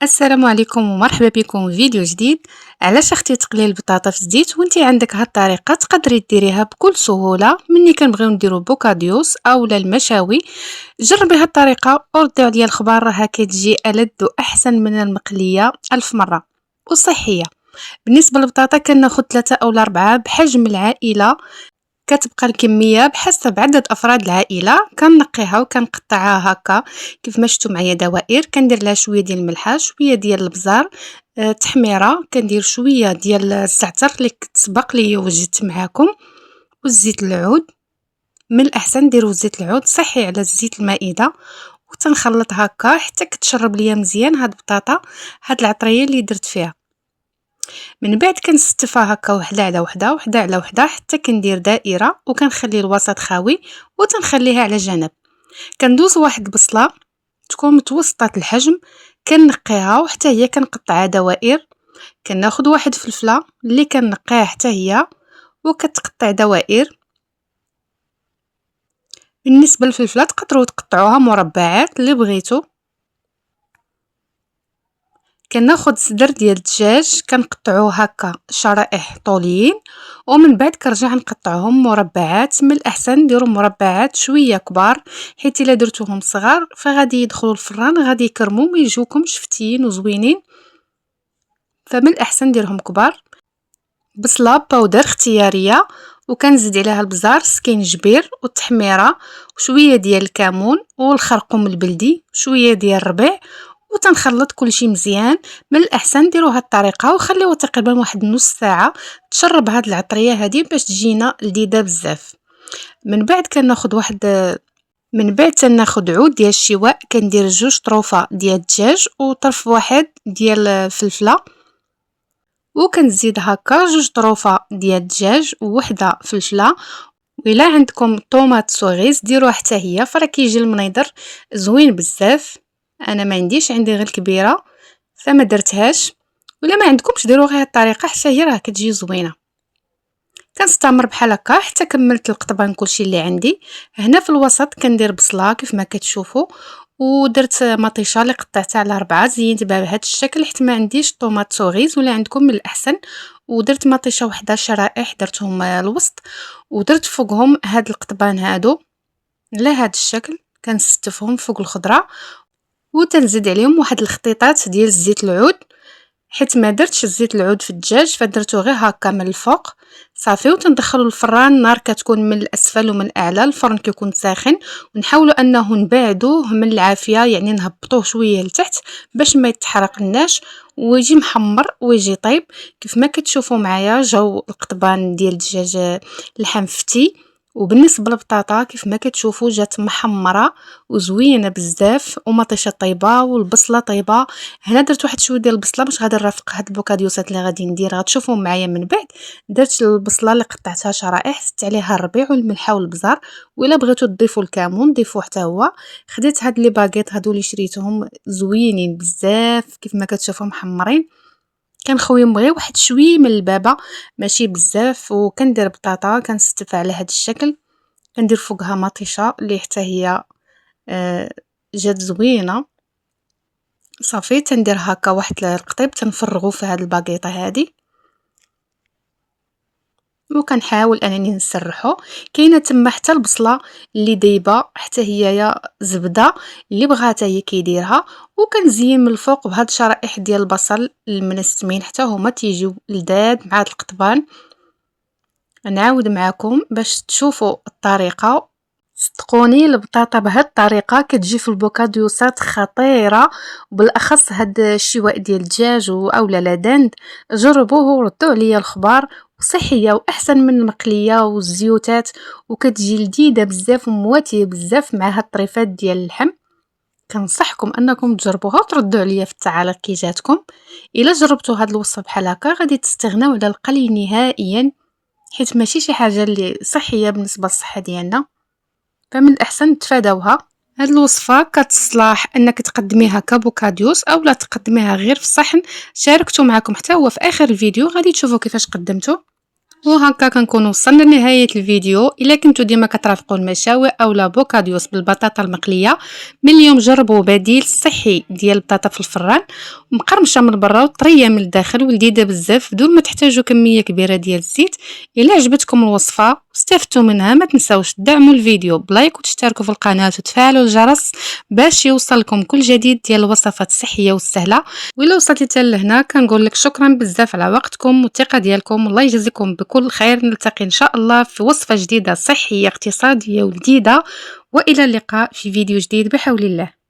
السلام عليكم ومرحبا بكم في فيديو جديد. علاش اختي تقلي البطاطا في الزيت وانتي عندك هاد الطريقه تقدري ديريها بكل سهوله. مني كنبغيو نديرو بوكاديوس اولا المشاوي، جربي هاد الطريقه وردي عليا الخبر، راها كتجي ألذ واحسن من المقليه الف مره وصحيه. بالنسبه للبطاطا كناخذ 3 أو 4 بحجم العائله، كتبقى الكميه بحسب عدد افراد العائله. كنقيها وكنقطعها هكا كيف ما شفتوا معايا دوائر، كندير لها شويه ديال الملحه، شويه ديال البزار، تحميره، كندير شويه ديال الزعتر اللي سبق لي وجدت معاكم، والزيت العود. من الاحسن ديروا زيت العود صحي على زيت المائده، وتنخلط هكا حتى كتشرب ليا مزيان هاد البطاطا، هاد العطريه اللي درت فيها. من بعد كنستفها هكا وحده على وحده وحده على وحده حتى كندير دائره، وكنخلي الوسط خاوي وتنخليها على جنب. كندوز واحد البصله تكون متوسطه الحجم، كنقيها وحتى هي كنقطعها دوائر. كناخذ واحد فلفله اللي كنقيها حتى هي وكتقطع دوائر. بالنسبه للفلفله تقدروا تقطعوها مربعات اللي بغيتو. كناخذ صدر ديال الدجاج كنقطعوه هكا شرائح طوليين، ومن بعد كنرجع نقطعهم مربعات. من الاحسن ديروا مربعات شويه كبار، حيت الا درتوهم صغار فغادي يدخلوا الفران غادي يكرموا ما يجوكمش فتيين وزوينين، فمن الاحسن ديرهم كبار. بصله باودر اختياريه، وكنزيد عليها البزار، سكينجبير والتحميره وشويه ديال الكمون والخرقوم البلدي، شويه ديال الربيع، وتنخلط كلشي مزيان. من الاحسن ديروا هاد الطريقه وخليوها تقريبا واحد نص ساعه تشرب هاد العطريه هذه باش تجينا لذيذه بزاف. من بعد كناخذ تناخذ عود ديال الشواء، كندير 2 طروفه ديال الدجاج وطرف واحد ديال الفلفله، وكنزيد هكا 2 طروفه ديال الدجاج ووحده فلفله. وإلا عندكم طوماط سوغيز ديروها حتى هي، فراه كيجي المنيضر زوين بزاف. انا ما عنديش، عندي غير كبيره فما درتهاش. ولا ما عندكمش ديروا غير الطريقه حتى هي راه كتجي زوينه. كنستمر بحال هكا حتى كملت القطبان كلشي اللي عندي. هنا في الوسط كندير بصله كيف ما كتشوفوا، ودرت مطيشه اللي قطعتها على 4، زينت بها بهذا الشكل حيت ما عنديش طوماط سوغيز ولا عندكم من الاحسن. ودرت مطيشه وحده شرائح درتهم الوسط، ودرت فوقهم هاد القطبان هادو على هذا الشكل، كنستفهم فوق الخضره. وتنزيد عليهم واحد الخطيطات ديال الزيت العود، حيت ما درتش الزيت العود في الدجاج فدرته غير هكا من الفوق صافي. وتندخلوا الفران، النار كتكون من الاسفل ومن الاعلى، الفرن كيكون ساخن، ونحاولوا انه نبعدوه من العافيه، يعني نهبطوه شويه لتحت باش ما يتحرقناش ويجي محمر ويجي طيب. كيف ما كتشوفوا معايا جاو القطبان ديال الدجاج اللحم فتي. وبالنسبه للبطاطا كيف ما كتشوفوا جات محمره وزوينه بزاف، ومطيشه طيبه والبصله طيبه. هنا درت واحد شويه ديال البصله باش غادي نرافق هاد البوكاديوسات اللي غادي ندير، غتشوفوا معايا من بعد. درت البصله اللي قطعتها شرائح، زدت عليها الربيع والملحه والبزار، وإلا بغيتو تضيفوا الكمون ضيفوه حتى هو. خديت هاد لي باغيط هادو اللي شريتهم زوينين بزاف كيف ما كتشوفوا محمرين. كنخويهم غير واحد شويه من البابه ماشي بزاف، وكندير بطاطا كنستف على هاد الشكل. كندير فوقها مطيشه اللي حتى هي جات زوينه صافي. تندير هكا واحد القطيب تنفرغو في هاد الباكيطه هادي، وكنحاول انني نسرحو. كاينه تما حتى البصله اللي دايبه حتى هي يا زبده، اللي بغاتها هي كيديرها. وكنزين من الفوق بهاد الشرائح ديال البصل المنسمين حتى هما تيجيو لذاذ مع هاد القطبان. نعاود معكم باش تشوفوا الطريقه. صدقوني البطاطا بهاد الطريقه كتجي في البوكاديوسات خطيره، وبالاخص هاد الشواء ديال الدجاج اولا لدند. جربوه وردوا عليا الخبر، وصحيه واحسن من المقليه والزيوتات، وكتجي لذيذه بزاف ومواتيه بزاف مع هاد الطريفات ديال اللحم. كنصحكم انكم تجربوها وتردوا عليا في التعاليق كي جاتكم. الا جربتوا هاد الوصفه بحال هكا غادي تستغناو على القلي نهائيا، حيت ماشي شي حاجه اللي صحيه بالنسبه للصحه ديالنا، فمن الاحسن تفاداوها. هاد الوصفه كتصلح انك تقدميها كبوكاديوس او لا تقدميها غير في الصحن. شاركته معكم حتى هو في اخر الفيديو، غادي تشوفوا كيفاش قدمته. وهكا كنكون وصلنا لنهاية الفيديو. الا كنتو ديما كترافقوا المشاوي اولا بوكاديوس بالبطاطا المقليه، من اليوم جربوا بديل صحي ديال البطاطا في الفران، مقرمشه من برا وطريه من الداخل ولذيذه بزاف بدون ما تحتاجوا كميه كبيره ديال الزيت. الا عجبتكم الوصفه واستفدتوا منها ما تنساوش تدعموا الفيديو بلايك وتشتركوا في القناه وتفعلوا الجرس باش يوصلكم كل جديد ديال الوصفات الصحيه والسهله. وإلا وصلتي حتى لهنا كنقول لك شكرا بزاف على وقتكم والثقه ديالكم، الله يجزيكم بكل خير. نلتقي ان شاء الله في وصفه جديده صحيه اقتصاديه ولذيذه، والى اللقاء في فيديو جديد بحول الله.